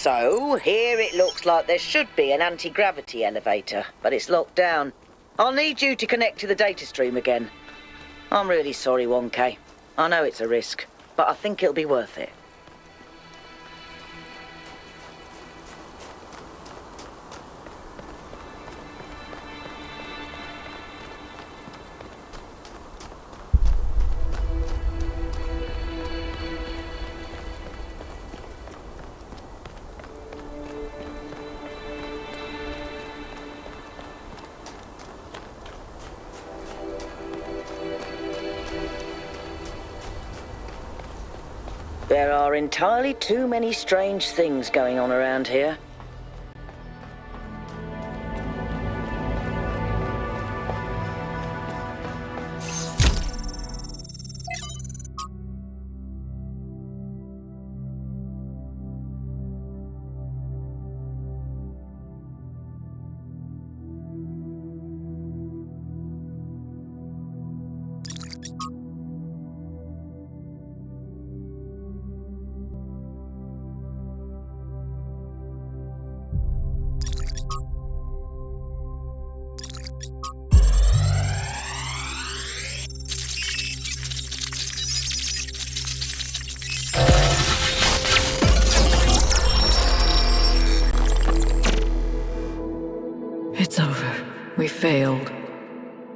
So, here it looks like there should be an anti-gravity elevator, but it's locked down. I'll need you to connect to the data stream again. I'm really sorry, 1K. I know it's a risk, but I think it'll be worth it. There are entirely too many strange things going on around here. It's over. We failed.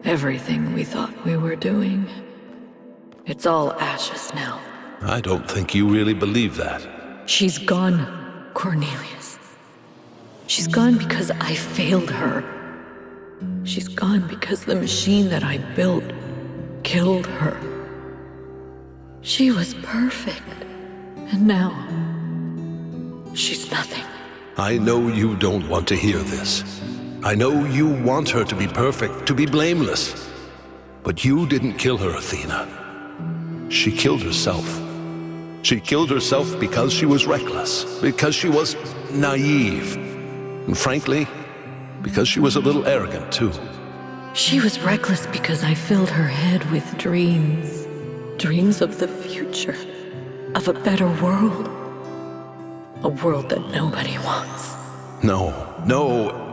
Everything we thought we were doing. It's all ashes now. I don't think you really believe that. She's gone, Cornelius. She's gone because I failed her. She's gone because the machine that I built killed her. She was perfect. And now, she's nothing. I know you don't want to hear this. I know you want her to be perfect, to be blameless. But you didn't kill her, Athena. She killed herself. She killed herself because she was reckless, because she was naive, and frankly, because she was a little arrogant, too. She was reckless because I filled her head with dreams. Dreams of the future, of a better world. A world that nobody wants. No,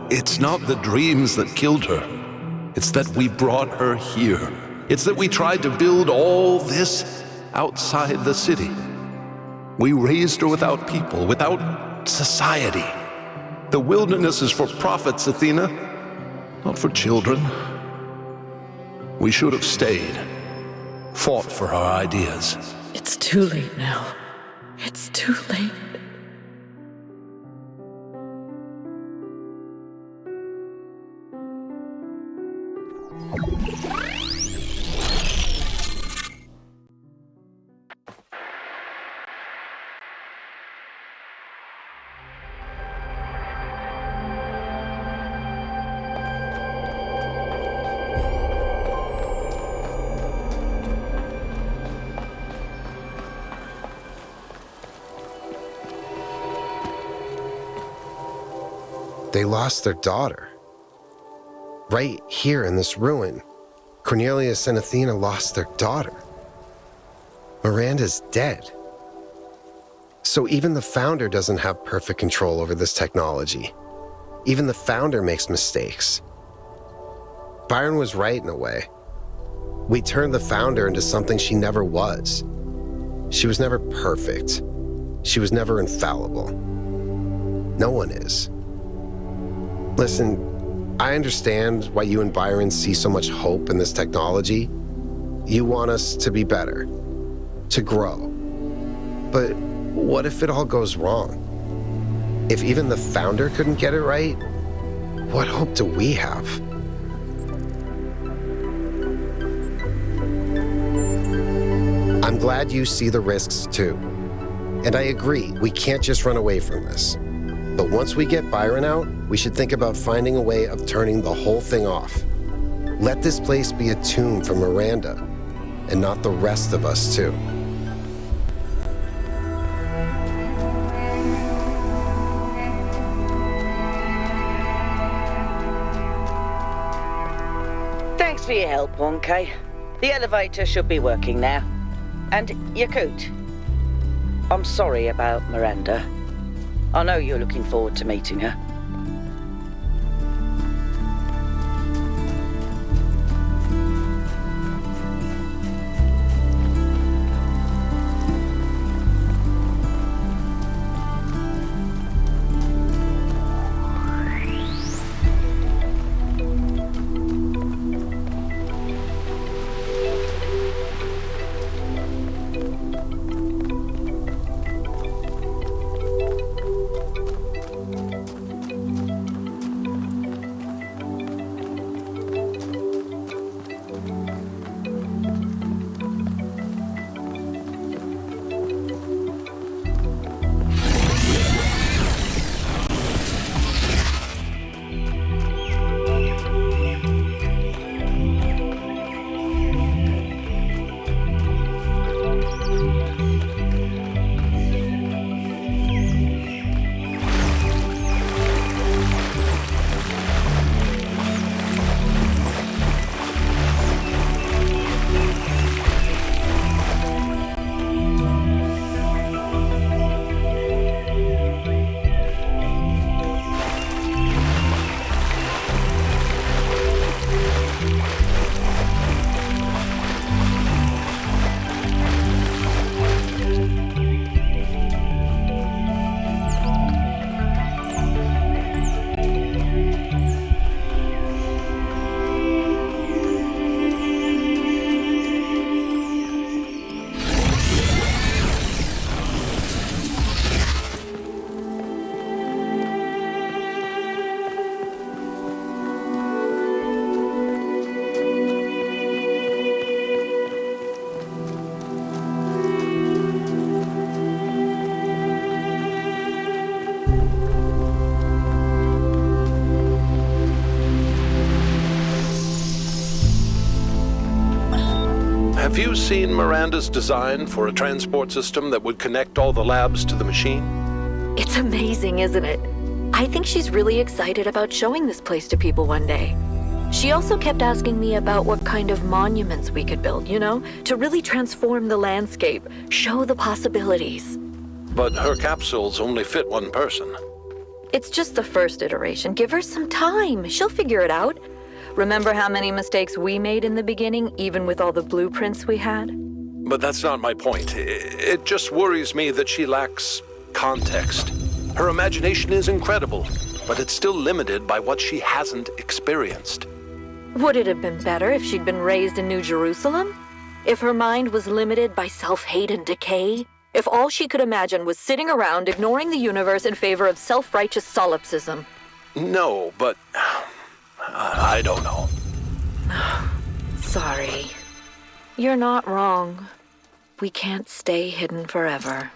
it's not the dreams that killed her. It's that we brought her here. It's that we tried to build all this outside the city. We raised her without people, without society. The wilderness is for prophets, Athena, not for children. We should have stayed, fought for our ideas. It's too late now. It's too late. They lost their daughter. Right here in this ruin, Cornelius and Athena lost their daughter. Miranda's dead. So even the founder doesn't have perfect control over this technology. Even the founder makes mistakes. Byron was right in a way. We turned the founder into something she never was. She was never perfect. She was never infallible. No one is. Listen, I understand why you and Byron see so much hope in this technology. You want us to be better, to grow. But what if it all goes wrong? If even the founder couldn't get it right, what hope do we have? I'm glad you see the risks too. And I agree, we can't just run away from this. But once we get Byron out, we should think about finding a way of turning the whole thing off. Let this place be a tomb for Miranda, and not the rest of us too. Thanks for your help, 1K. The elevator should be working now. And Yakut, I'm sorry about Miranda. I know you're looking forward to meeting her. Have you seen Miranda's design for a transport system that would connect all the labs to the machine? It's amazing, isn't it? I think she's really excited about showing this place to people one day. She also kept asking me about what kind of monuments we could build, to really transform the landscape, show the possibilities. But her capsules only fit one person. It's just the first iteration. Give her some time. She'll figure it out. Remember how many mistakes we made in the beginning, even with all the blueprints we had? But that's not my point. It just worries me that she lacks context. Her imagination is incredible, but it's still limited by what she hasn't experienced. Would it have been better if she'd been raised in New Jerusalem? If her mind was limited by self-hate and decay? If all she could imagine was sitting around ignoring the universe in favor of self-righteous solipsism? No, but I don't know. Sorry. You're not wrong. We can't stay hidden forever.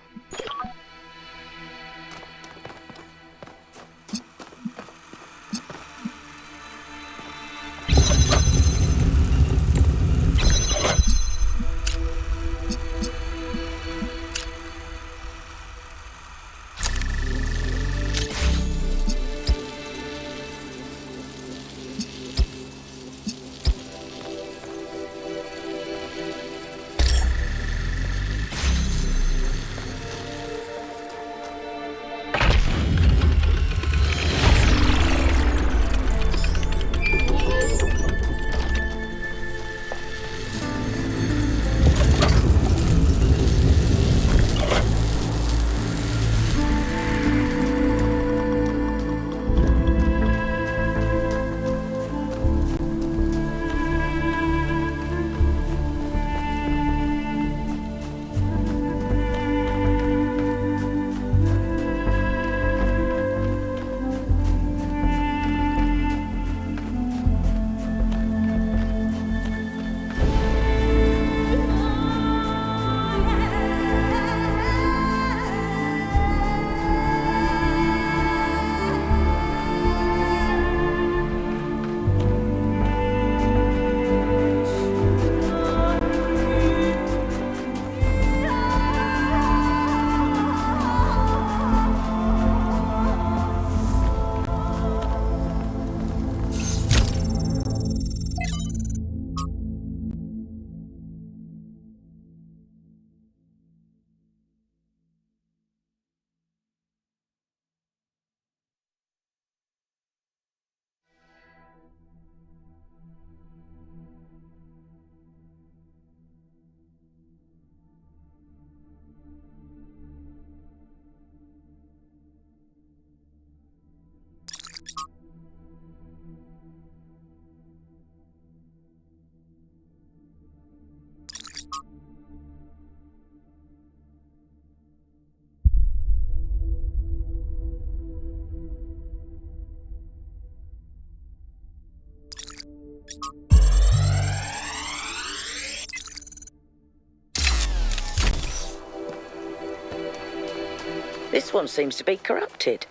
This one seems to be corrupted.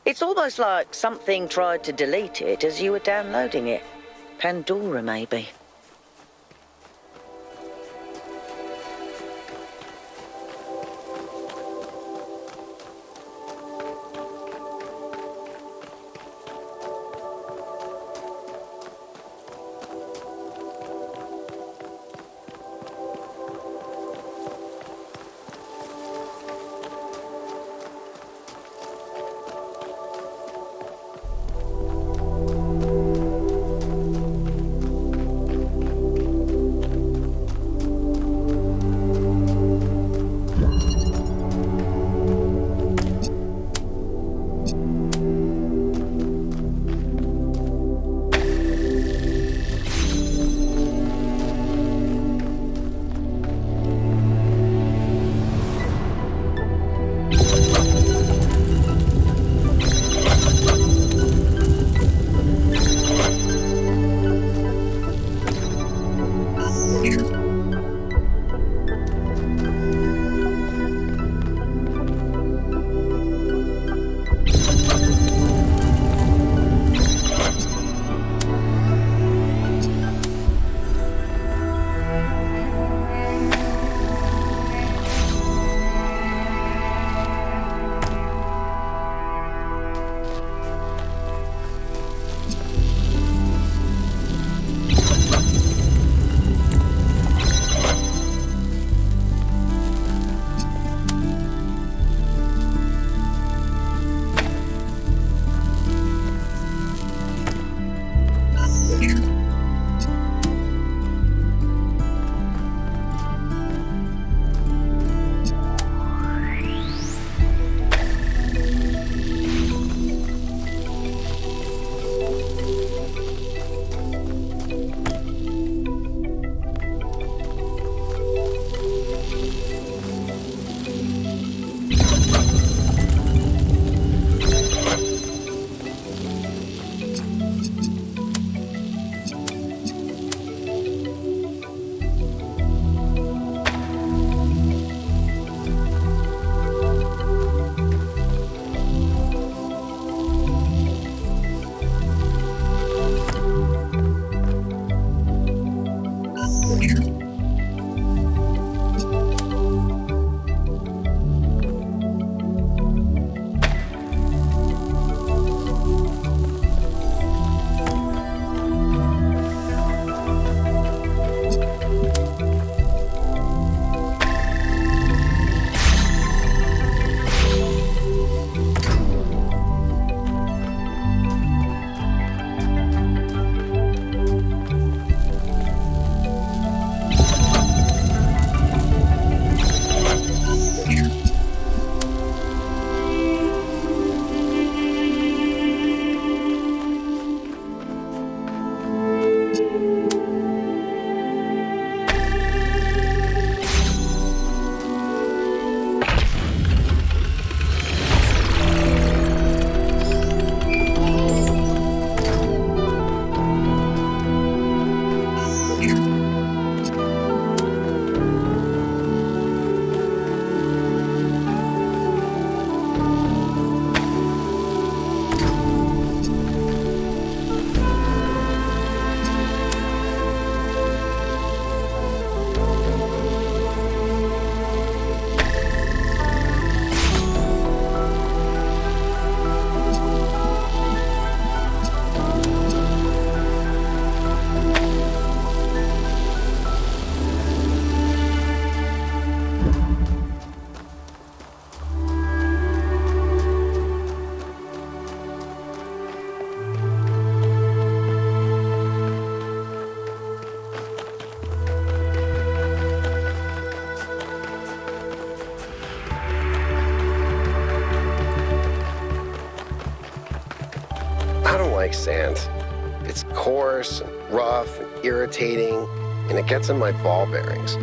It's almost like something tried to delete it as you were downloading it. Pandora, maybe. like sand. It's coarse, and rough, and irritating, and it gets in my ball bearings.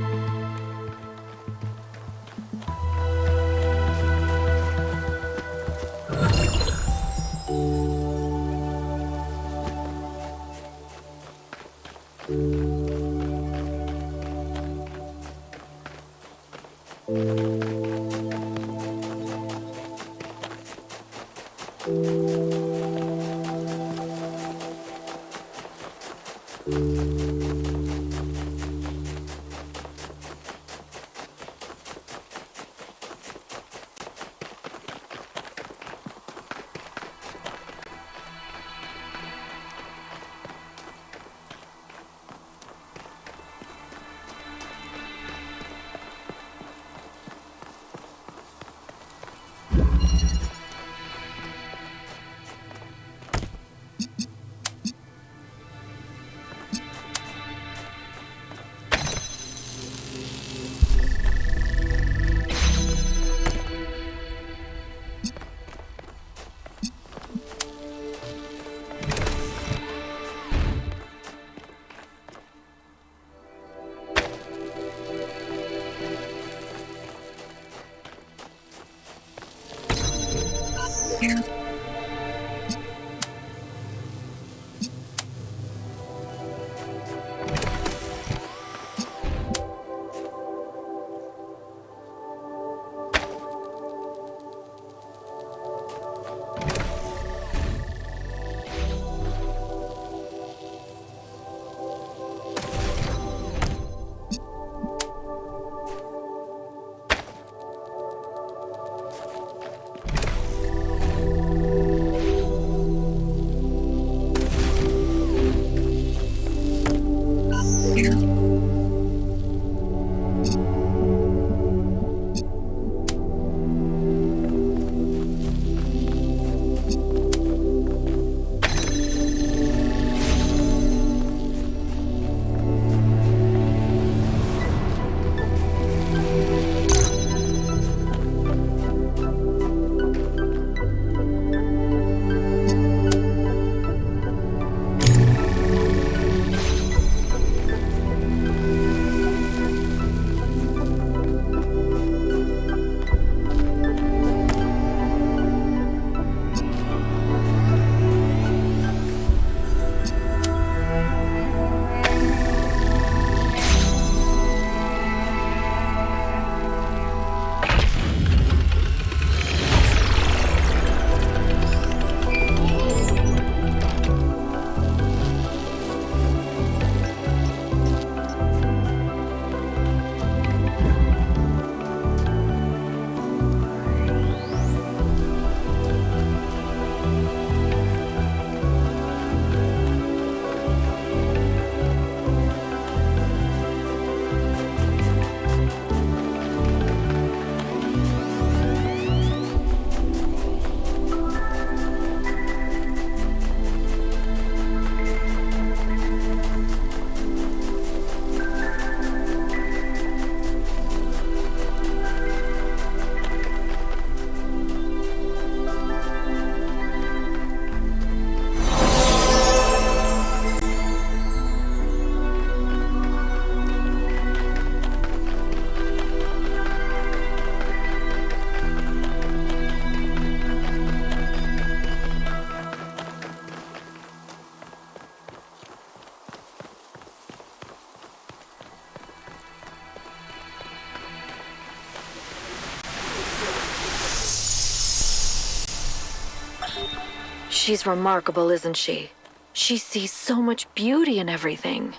She's remarkable, isn't she? She sees so much beauty in everything.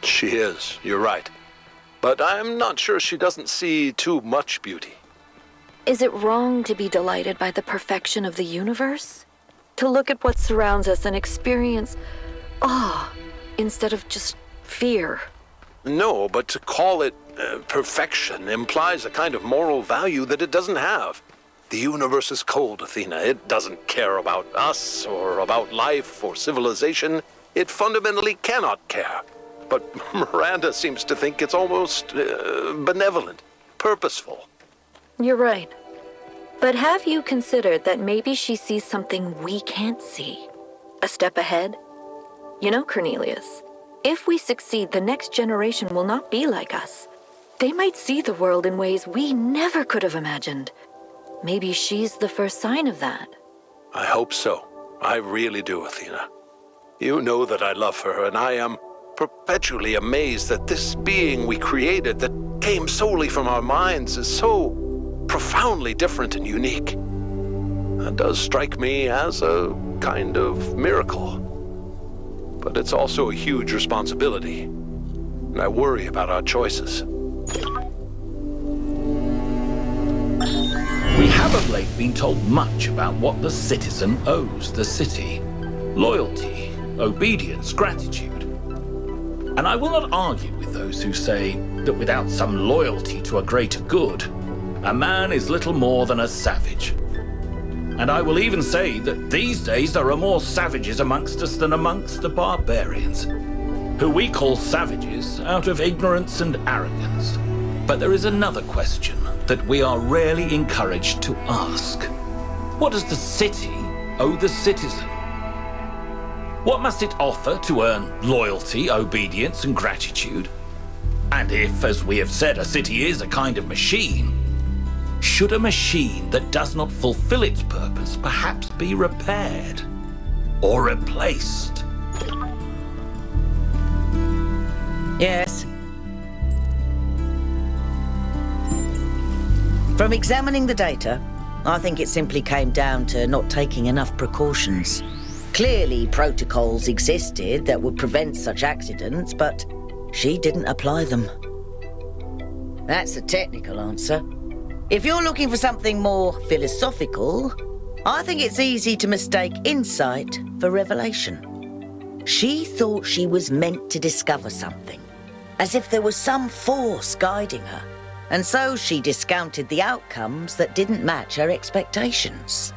She is, you're right. But I'm not sure she doesn't see too much beauty. Is it wrong to be delighted by the perfection of the universe? To look at what surrounds us and experience awe instead of just fear? No, but to call it perfection implies a kind of moral value that it doesn't have. The universe is cold, Athena. It doesn't care about us or about life or civilization. It fundamentally cannot care. But Miranda seems to think it's almost benevolent, purposeful. You're right. But have you considered that maybe she sees something we can't see? A step ahead? You know, Cornelius, if we succeed, the next generation will not be like us. They might see the world in ways we never could have imagined. Maybe she's the first sign of that. I hope so. I really do, Athena. You know that I love her, and I am perpetually amazed that this being we created that came solely from our minds is so profoundly different and unique. That does strike me as a kind of miracle. But it's also a huge responsibility, and I worry about our choices. We have of late been told much about what the citizen owes the city. Loyalty, obedience, gratitude. And I will not argue with those who say that without some loyalty to a greater good, a man is little more than a savage. And I will even say that these days there are more savages amongst us than amongst the barbarians, who we call savages out of ignorance and arrogance. But there is another question that we are rarely encouraged to ask. What does the city owe the citizen? What must it offer to earn loyalty, obedience, and gratitude? And if, as we have said, a city is a kind of machine, should a machine that does not fulfill its purpose perhaps be repaired or replaced? Yes. From examining the data, I think it simply came down to not taking enough precautions. Clearly, protocols existed that would prevent such accidents, but she didn't apply them. That's the technical answer. If you're looking for something more philosophical, I think it's easy to mistake insight for revelation. She thought she was meant to discover something, as if there was some force guiding her, and so she discounted the outcomes that didn't match her expectations.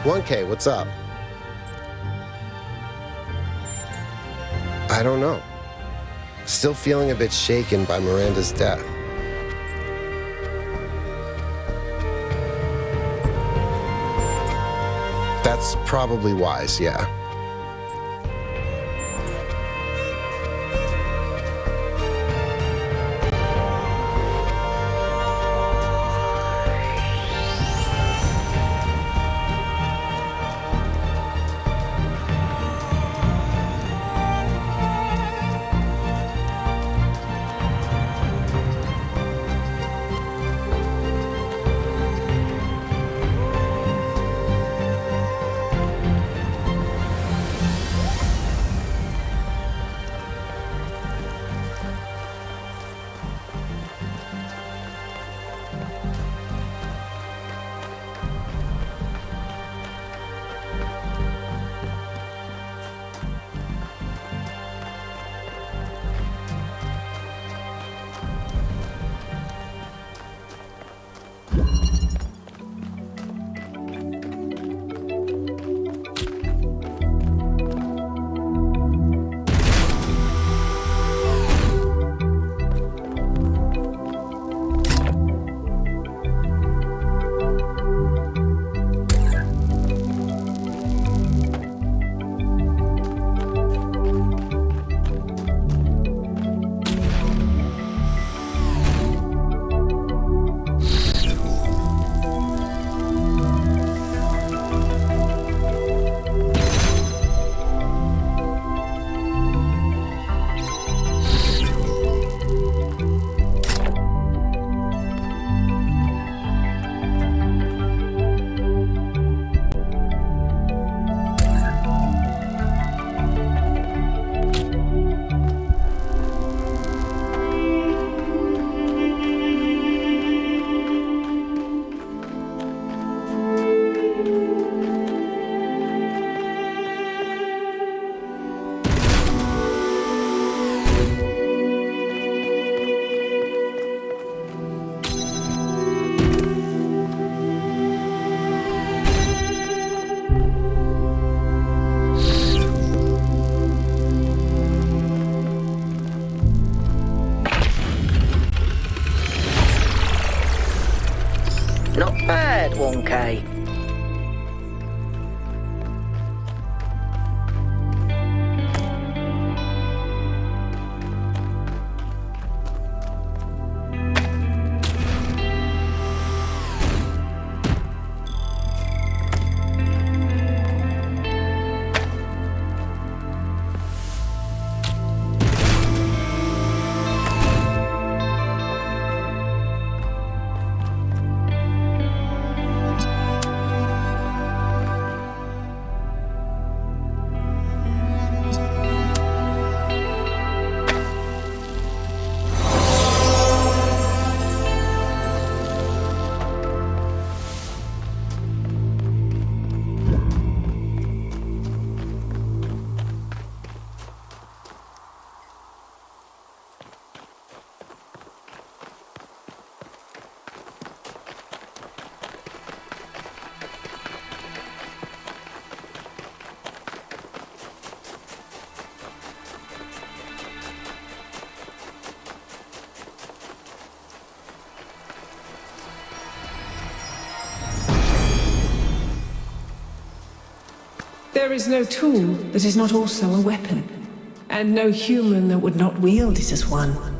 "1K, what's up?" "I don't know. Still feeling a bit shaken by Miranda's death." "That's probably wise, yeah." 1K. There is no tool that is not also a weapon, and no human that would not wield it as one.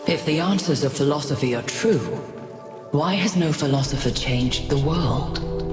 If the answers of philosophy are true, why has no philosopher changed the world?